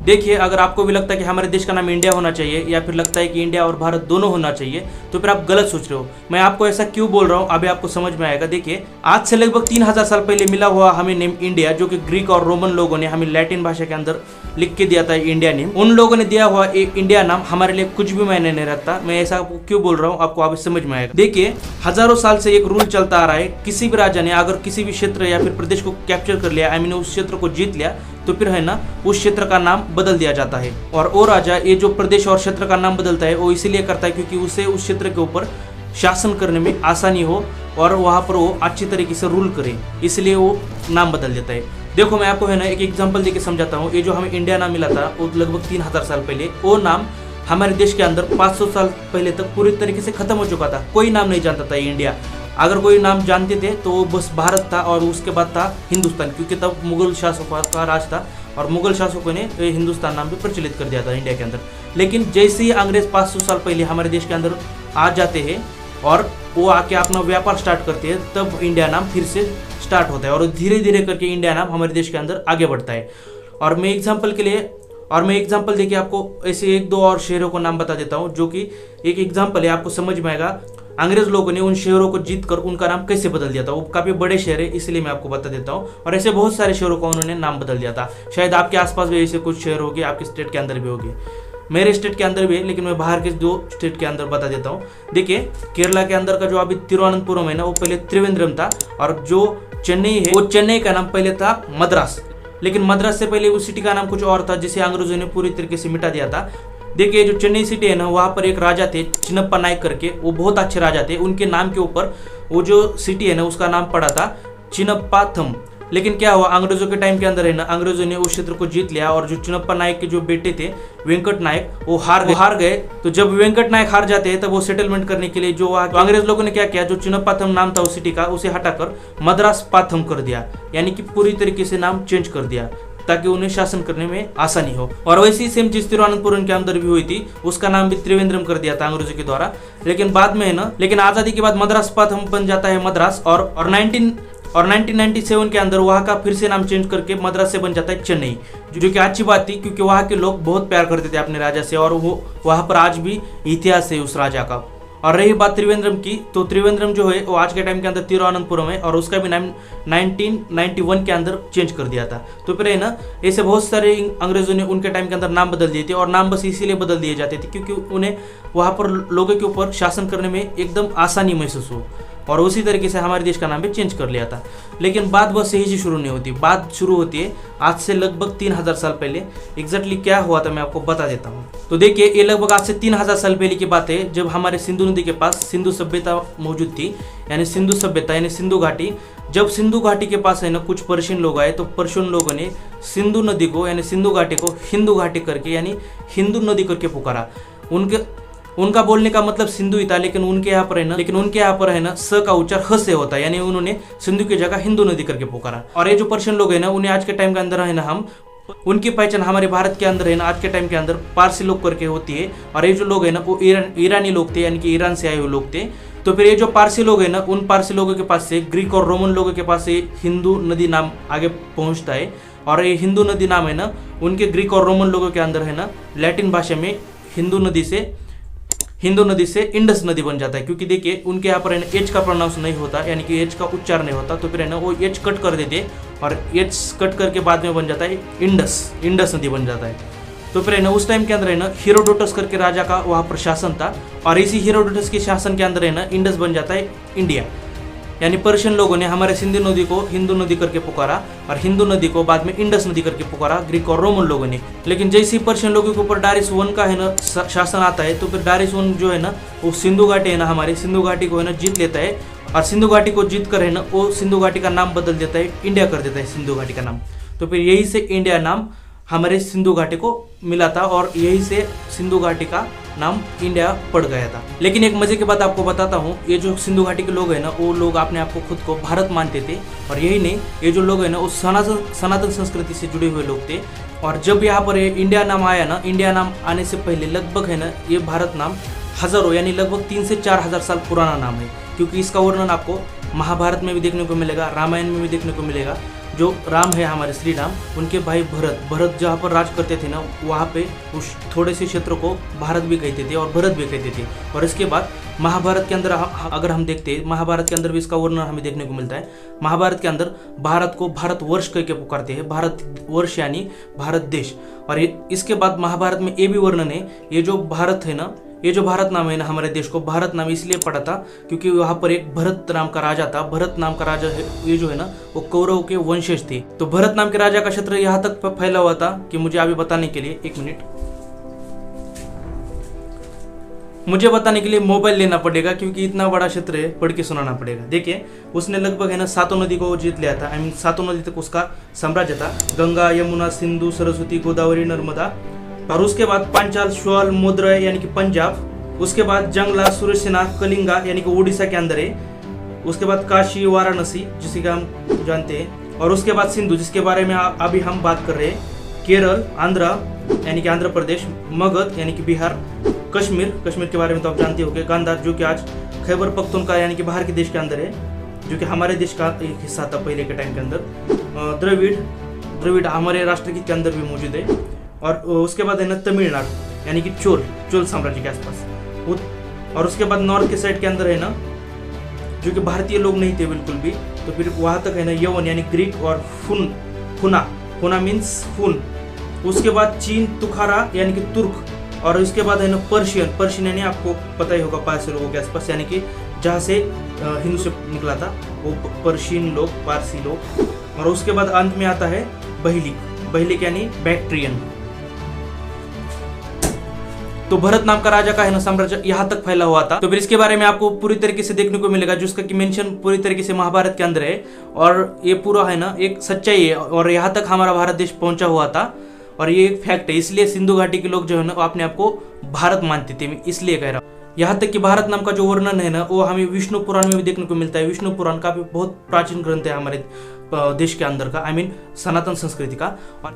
देखिए, अगर आपको भी लगता है कि हमारे देश का नाम इंडिया होना चाहिए या फिर लगता है कि इंडिया और भारत दोनों होना चाहिए, तो फिर आप गलत सोच रहे हो। मैं आपको ऐसा क्यों बोल रहा हूँ अभी आपको समझ में आएगा। देखिए, आज से लगभग 3000 साल पहले मिला हुआ हमें नेम इंडिया, जो कि ग्रीक और रोमन लोगों ने हमें लैटिन भाषा के अंदर लिख के दिया था इंडिया नेम। उन लोगों ने दिया हुआ इंडिया नाम हमारे लिए कुछ भी मायने नहीं रखता। मैं ऐसा आपको क्यों बोल रहा हूँ आपको अभी समझ में आएगा। देखिए, हजारों साल से एक रूल चलता आ रहा है, किसी भी राजा ने अगर किसी भी क्षेत्र या फिर प्रदेश को कैप्चर कर लिया, उस क्षेत्र को जीत लिया, तो फिर है ना उस क्षेत्र का नाम बदल दिया जाता है। और वो राजा ये जो प्रदेश और क्षेत्र का नाम बदलता है वो इसीलिए करता है क्योंकि उसे उस क्षेत्र के ऊपर शासन करने में आसानी हो और वहाँ पर वो अच्छी तरीके से रूल करे, इसलिए वो नाम बदल देता है। देखो, मैं आपको है ना एक एग्जांपल देके समझाता हूँ। ये जो हमें इंडिया नाम मिला था वो लगभग 3000 साल पहले, वो नाम हमारे देश के अंदर 500 साल पहले तक पूरी तरीके से खत्म हो चुका था। कोई नाम नहीं जानता था इंडिया। अगर कोई नाम जानते थे तो वो बस भारत था और उसके बाद था हिंदुस्तान, क्योंकि तब मुगल शासकों का राज था और मुगल शासकों ने हिंदुस्तान नाम भी प्रचलित कर दिया था इंडिया के अंदर। लेकिन जैसे ही अंग्रेज 500 साल पहले हमारे देश के अंदर आ जाते हैं और वो आके अपना व्यापार स्टार्ट करते हैं, तब इंडिया नाम फिर से स्टार्ट होता है और धीरे धीरे करके इंडिया नाम हमारे देश के अंदर आगे बढ़ता है। और मैं एग्जाम्पल देके आपको ऐसे एक दो और शहरों को नाम बता देता हूँ, जो कि एक एग्जाम्पल है, आपको समझ में आएगा अंग्रेज लोगों ने उन शहरों को जीतकर उनका नाम कैसे बदल दिया था। वो काफी बड़े शहर है, इसलिए मैं आपको बता देता हूँ। और ऐसे बहुत सारे शहरों का उन्होंने नाम बदल दिया था। शायद आपके आसपास भी ऐसे कुछ शहर होंगे, आपके स्टेट के अंदर भी होंगे, मेरे स्टेट के अंदर भी है, लेकिन मैं बाहर के 2 स्टेट के अंदर बता देता हूँ। देखिए, केरला के अंदर का जो अभी तिरुवनंतपुरम है ना, वो पहले त्रिवेंद्रम था, और जो चेन्नई है वो चेन्नई का नाम पहले था मद्रास। लेकिन मद्रास से पहले उस सिटी का नाम कुछ और था, जिसे अंग्रेजों ने पूरी तरीके से मिटा दिया था। देखिए, जो चेन्नई सिटी है ना, वहाँ पर एक राजा थे चिन्नप्पा नायक करके, वो बहुत अच्छे राजा थे। उनके नाम के ऊपर वो जो सिटी है ना उसका नाम पड़ा था चिन्नप्पाथम। लेकिन क्या हुआ, अंग्रेजों के टाइम के अंदर है ना, अंग्रेजों ने उस क्षेत्र को जीत लिया और जो चिन्नप्पा नायक के जो बेटे थे वेंकट नायक, वो हार गए। तो जब वेंकट नायक हार जाते हैं तब वो सेटलमेंट करने के लिए जो अंग्रेज लोगों ने क्या किया, जो चिन्नप्पाथम नाम था उस सिटी का, उसे हटाकर मद्रास पाथम कर दिया, यानी कि पूरी तरीके से नाम चेंज कर दिया ताकि उन्हें शासन करने में आसानी हो। और वैसी सेम चीज तिरुवनंतपुरम के अंदर भी हुई थी, उसका नाम भी त्रिवेंद्रम कर दिया था अंग्रेजों के द्वारा। लेकिन बाद में है ना, लेकिन आजादी के बाद मद्रास पाथम बन जाता है मद्रास, और 1997 के अंदर वहाँ का फिर से नाम चेंज करके मद्रास से बन जाता है चेन्नई, जो कि अच्छी बात थी क्योंकि वहाँ के लोग बहुत प्यार करते थे अपने राजा से, और वो वहाँ पर आज भी इतिहास है उस राजा का। और रही बात त्रिवेंद्रम की, तो त्रिवेंद्रम जो है वो आज के टाइम के अंदर तिरुवनंतपुरम है, और उसका भी नाम 1991 के अंदर चेंज कर दिया था। तो फिर है ना, ऐसे बहुत सारे अंग्रेजों ने उनके टाइम के अंदर नाम बदल दिए थे, और नाम बस इसीलिए बदल दिए जाते थे क्योंकि उन्हें वहाँ पर लोगों के ऊपर शासन करने में एकदम आसानी महसूस हो, और उसी तरीके से हमारे देश का नाम भी चेंज कर लिया था। लेकिन बात बस यही से शुरू नहीं होती, बात शुरू होती है आज से लगभग 3000 साल पहले। एग्जैक्टली क्या हुआ था मैं आपको बता देता हूँ। तो देखिए, ये लगभग आज से 3000 साल पहले की बात है, जब हमारे सिंधु नदी के पास सिंधु सभ्यता मौजूद थी, यानी सिंधु सभ्यता यानी सिंधु घाटी। जब सिंधु घाटी के पास है ना कुछ पर्शियन लोग आए, तो पर्शियन लोगों ने सिंधु नदी को यानी सिंधु घाटी को हिंदू घाटी करके यानी हिंदू नदी करके पुकारा। उनका बोलने का मतलब सिंधु ही था, लेकिन उनके यहाँ पर है ना स का उच्चार ह से होता है, यानी उन्होंने सिंधु की जगह हिंदू नदी करके पुकारा। और ये जो पर्शियन लोग है ना, उन्हें आज के टाइम के अंदर है ना उनकी पहचान हमारे भारत के अंदर है ना आज के टाइम के अंदर पारसी लोग करके होती है। और ये जो लोग है ना वो ईरानी लोग थे, यानी कि ईरान से आए हुए लोग थे। तो फिर ये जो पारसी लोग है ना, उन पारसी लोगों के पास से ग्रीक और रोमन लोगों के पास से हिंदू नदी नाम आगे पहुंचता है। और ये हिंदू नदी नाम है ना, उनके ग्रीक और रोमन लोगों के अंदर है ना लैटिन भाषा में हिंदू नदी से इंडस नदी बन जाता है, क्योंकि देखिए उनके यहाँ पर है ना एच का प्रोनाउंस नहीं होता, यानी कि एच का उच्चार नहीं होता। तो फिर है ना वो एच कट कर देते, और एच कट करके बाद में बन जाता है इंडस नदी बन जाता है। तो फिर है ना उस टाइम के अंदर है ना हेरोडोटस करके राजा का वहाँ पर शासन था, और इसी हेरोडोटस के शासन के अंदर है ना इंडस बन जाता है इंडिया। यानी पर्शियन लोगों ने हमारे सिंधु नदी को हिंदू नदी करके पुकारा, और हिंदू नदी को बाद में इंडस नदी करके पुकारा ग्रीक और रोमन लोगों ने। लेकिन जैसे ही पर्शियन लोगों के ऊपर डारिस वन का है ना शासन आता है, तो फिर डारिस वन जो है ना वो सिंधु घाटी है ना, हमारे सिंधु घाटी को है ना जीत लेता है, और सिंधु घाटी को जीत कर है ना वो सिंधु घाटी का नाम बदल देता है, इंडिया कर देता है सिंधु घाटी का नाम। तो फिर यही से इंडिया नाम हमारे सिंधु घाटी को मिला था, और यही से सिंधु घाटी का नाम इंडिया पड़ गया था। लेकिन एक मजे की बात आपको बताता हूँ, ये जो सिंधु घाटी के लोग हैं ना, वो लोग अपने आप को खुद को भारत मानते थे। और यही नहीं, ये जो लोग हैं ना वो सनातन संस्कृति से जुड़े हुए लोग थे। और जब यहाँ पर इंडिया नाम आया ना, इंडिया नाम आने से पहले लगभग है ना ये भारत नाम हजारों यानी लगभग 3 से 4 हजार साल पुराना नाम है, क्योंकि इसका वर्णन आपको महाभारत में भी देखने को मिलेगा, रामायण में भी देखने को मिलेगा। जो राम है हमारे श्री राम, उनके भाई भरत जहाँ पर राज करते थे ना, वहाँ पे उस थोड़े से क्षेत्र को भारत भी कहते थे और भरत भी कहते थे। और इसके बाद महाभारत के अंदर अगर हम देखते हैं, महाभारत के अंदर भी इसका वर्णन हमें देखने को मिलता है। महाभारत के अंदर भारत को भारतवर्ष कह के पुकारते हैं, भारतवर्ष यानी भारत देश। और इसके बाद महाभारत में ये भी वर्णन है, ये जो भारत है ना, ये जो भारत नाम है ना, हमारे देश को भारत नाम इसलिए पड़ा था क्योंकि वहाँ पर एक भरत नाम का राजा था। भरत नाम का राजा ये जो है ना, वो कौरव के वंशज थे। तो भरत नाम के राजा का क्षेत्र यहाँ तक फैला हुआ था कि मुझे अभी बताने के लिए, एक मिनट, मुझे बताने के लिए मोबाइल लेना पड़ेगा क्योंकि इतना बड़ा क्षेत्र है, पढ़ के सुनाना पड़ेगा। देखिए, उसने लगभग है ना 7 नदी को जीत लिया था। 7 नदी तक उसका साम्राज्य था, गंगा, यमुना, सिंधु, सरस्वती, गोदावरी, नर्मदा। और उसके बाद पांचाल, श्वल, मदुरै यानी कि पंजाब। उसके बाद जंगला, सुरसेना, कलिंगा यानी कि उड़ीसा के अंदर है। उसके बाद काशी, वाराणसी जिसे कि हम जानते हैं। और उसके बाद सिंधु, जिसके बारे में अभी हम बात कर रहे हैं। केरल, आंध्रा यानी कि आंध्र प्रदेश, मगध यानी कि बिहार, कश्मीर के बारे में तो आप जानते होंगे, गांधार जो कि आज खैबर पख्तूनख्वा यानी कि बाहर के देश के अंदर है, जो कि हमारे देश का एक हिस्सा था पहले के टाइम के अंदर। द्रविड़ हमारे राष्ट्रगीत के अंदर भी मौजूद है। और उसके बाद है ना तमिलनाडु यानी कि चोल साम्राज्य के आसपास। और उसके बाद नॉर्थ के साइड के अंदर है ना, जो कि भारतीय लोग नहीं थे बिल्कुल भी, तो फिर वहाँ तक है ना यवन यानी ग्रीक और फुना मीन्स फुन। उसके बाद चीन, तुखारा यानी कि तुर्क। और उसके बाद है ना पर्शियन यानी आपको पता ही होगा, पारसी लोगों के आसपास, यानी कि जहाँ से हिंदू से निकला था वो पर्शियन लोग, पारसी लोग। और उसके बाद अंत में आता है बहिलिक यानी बैक्ट्रियन। तो भरत नाम का राजा का है ना साम्राज्य यहाँ तक फैला हुआ था। तो फिर इसके बारे में आपको पूरी तरीके से देखने को मिलेगा, जिसका कि मेंशन पूरी तरीके से महाभारत के अंदर है। और ये पूरा है ना एक सच्चाई है, और यहाँ तक हमारा भारत देश पहुंचा हुआ था, और ये एक फैक्ट है। इसलिए सिंधु घाटी के लोग जो है ना अपने आप को भारत मानते थे, मैं इसलिए कह रहा हूँ। यहाँ तक कि भारत नाम का जो वर्णन है ना, वो हमें विष्णु पुराण में भी देखने को मिलता है। विष्णु पुराण का भी बहुत प्राचीन ग्रंथ है हमारे देश के अंदर का, सनातन संस्कृति का।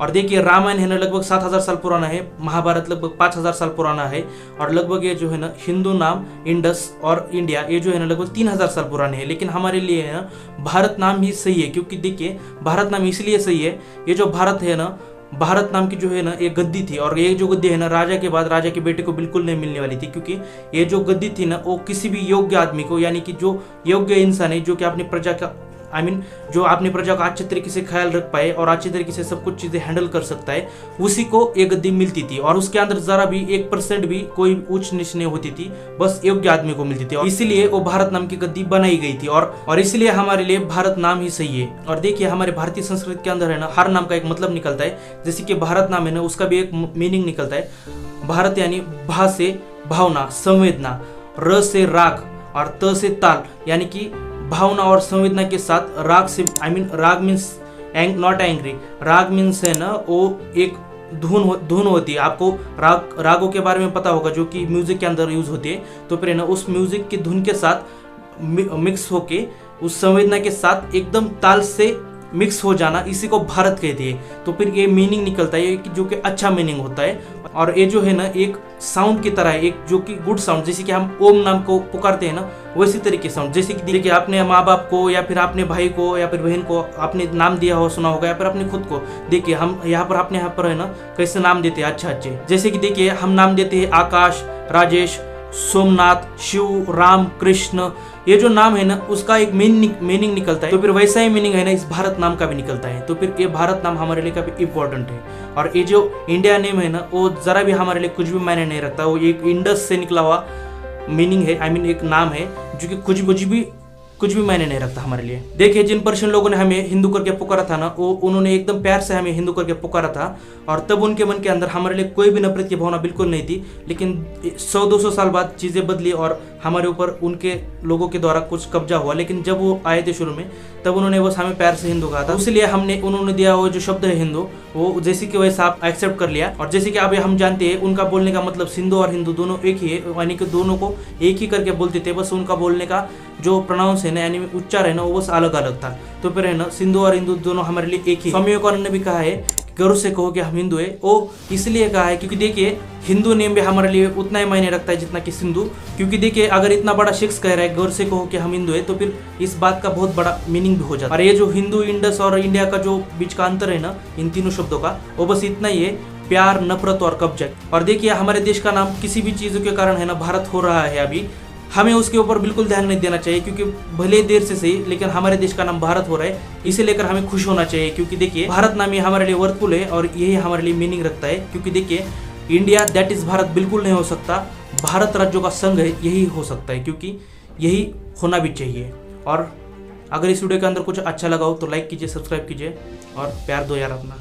और देखिए, रामायण है ना लगभग 7000 साल पुराना है, महाभारत लगभग 5000 साल पुराना है। और लगभग ये जो है ना हिंदू नाम, इंडस और इंडिया, ये जो है ना लगभग 3000 साल पुराने हैं। लेकिन हमारे लिए है ना भारत नाम ही सही है, क्योंकि देखिए भारत नाम इसलिए सही है, ये जो भारत है ना, भारत नाम की जो है ना एक गद्दी थी, और ये जो गद्दी है ना राजा के बाद राजा के बेटे को बिल्कुल नहीं मिलने वाली थी, क्योंकि ये जो गद्दी थी ना वो किसी भी योग्य आदमी को, यानी कि जो योग्य इंसान है, जो कि अपनी प्रजा का जो अपनी प्रजा का अच्छे तरीके से ख्याल रख पाए और अच्छे तरीके से सब कुछ चीजें हैंडल कर सकता है, उसी को एक गद्दी मिलती थी। और उसके अंदर जरा भी 1% भी कोई ऊंच नीच नहीं होती थी, बस योग्य आदमी को मिलती थी। और इसीलिए वो भारत नाम की गद्दी बनाई गई थी, और इसलिए हमारे लिए भारत नाम ही सही है। और देखिए, हमारे भारतीय संस्कृति के अंदर है ना हर नाम का एक मतलब निकलता है। जैसे कि भारत नाम है ना, उसका भी एक मीनिंग निकलता है। भारत यानी भा से भावना, संवेदना, र से राग और त से ताल, यानी कि भावना और संवेदना के साथ राग से राग मीन्स नॉट एंग्री। राग मीन्स है ना वो एक धुन होती है। आपको रागों के बारे में पता होगा, जो कि म्यूजिक के अंदर यूज होती है। तो फिर है ना उस म्यूजिक की धुन के साथ मिक्स होके उस संवेदना के साथ एकदम ताल से मिक्स हो जाना, इसी को भारत कहते हैं। तो फिर ये मीनिंग निकलता है कि जो कि अच्छा मीनिंग होता है। और ये जो है ना एक साउंड की तरह है, एक जो कि गुड साउंड, जैसे कि हम ओम नाम को पुकारते हैं ना, वैसी तरीके साउंड। जैसे कि देखिए, आपने माँ बाप को या फिर अपने भाई को या फिर बहन को आपने नाम दिया हो, सुना होगा, या फिर अपने खुद को। देखिए, हम यहाँ पर है ना कैसे नाम देते हैं अच्छे। जैसे कि देखिए, हम नाम देते हैं आकाश, राजेश, सोमनाथ, शिव, राम, कृष्ण। ये जो नाम है ना उसका एक मीनिंग निकलता है। तो फिर वैसा ही मीनिंग है ना इस भारत नाम का भी निकलता है। तो फिर ये भारत नाम हमारे लिए काफी इंपॉर्टेंट है। और ये जो इंडिया नेम है ना, वो जरा भी हमारे लिए कुछ भी मायने नहीं रखता। वो एक इंडस से निकला हुआ मीनिंग है, एक नाम है, जो कि कुछ भी मायने नहीं रखता हमारे लिए। देखिए, जिन पर्शियन लोगों ने हमें हिंदू करके पुकारा था ना, वो उन्होंने एकदम प्यार से हमें हिंदू करके पुकारा था। और तब उनके मन के अंदर हमारे लिए कोई भी नफरत की भावना बिल्कुल नहीं थी। लेकिन 100-200 साल बाद चीज़ें बदली और हमारे ऊपर उनके लोगों के द्वारा कुछ कब्जा हुआ। लेकिन जब वो आए थे शुरू में, तब उन्होंने बस हमें प्यार से हिंदू कहा था। इसलिए उन्होंने दिया वो जो शब्द है हिंदू, वो जैसे कि वैसा आप एक्सेप्ट कर लिया। और जैसे कि अब हम जानते हैं, उनका बोलने का मतलब सिंधु और हिंदू दोनों एक ही है, यानी कि दोनों को एक ही करके बोलते थे। बस उनका बोलने का जो प्रोनाउंस है ना यानी उच्चार है ना वो बस अलग अलग था। तो फिर है ना सिंधु और हिंदू दोनों हमारे लिए एक ही। स्वामी विवेकानंद ने भी कहा है गर्व से कहो कि हम हिंदू है, वो इसलिए कहा है क्योंकि देखिए हिंदू नेम भी हमारे लिए उतना ही मायने रखता है जितना कि सिंधु। क्योंकि देखिए अगर इतना बड़ा शख्स कह रहा है गर्व से कहो कि हम हिंदू है तो फिर इस बात का बहुत बड़ा मीनिंग भी हो जाता है। और ये जो हिंदू, इंडस और इंडिया का जो बीच का अंतर है ना इन तीनों शब्दों का, वो बस इतना ही है, प्यार, नफरत और कब्जा। और देखिए हमारे देश का नाम किसी भी चीज़ों के कारण है ना भारत हो रहा है अभी, हमें उसके ऊपर बिल्कुल ध्यान नहीं देना चाहिए क्योंकि भले देर से सही लेकिन हमारे देश का नाम भारत हो रहा है, इसे लेकर हमें खुश होना चाहिए। क्योंकि देखिए भारत नाम ही हमारे लिए वर्थफुल है और यही हमारे लिए मीनिंग रखता है। क्योंकि देखिए इंडिया दैट इज भारत बिल्कुल नहीं हो सकता, भारत राज्यों का संघ है यही हो सकता है, क्योंकि यही होना भी चाहिए। और अगर इस वीडियो के अंदर कुछ अच्छा लगा हो तो लाइक कीजिए, सब्सक्राइब कीजिए और प्यार दो यार अपना।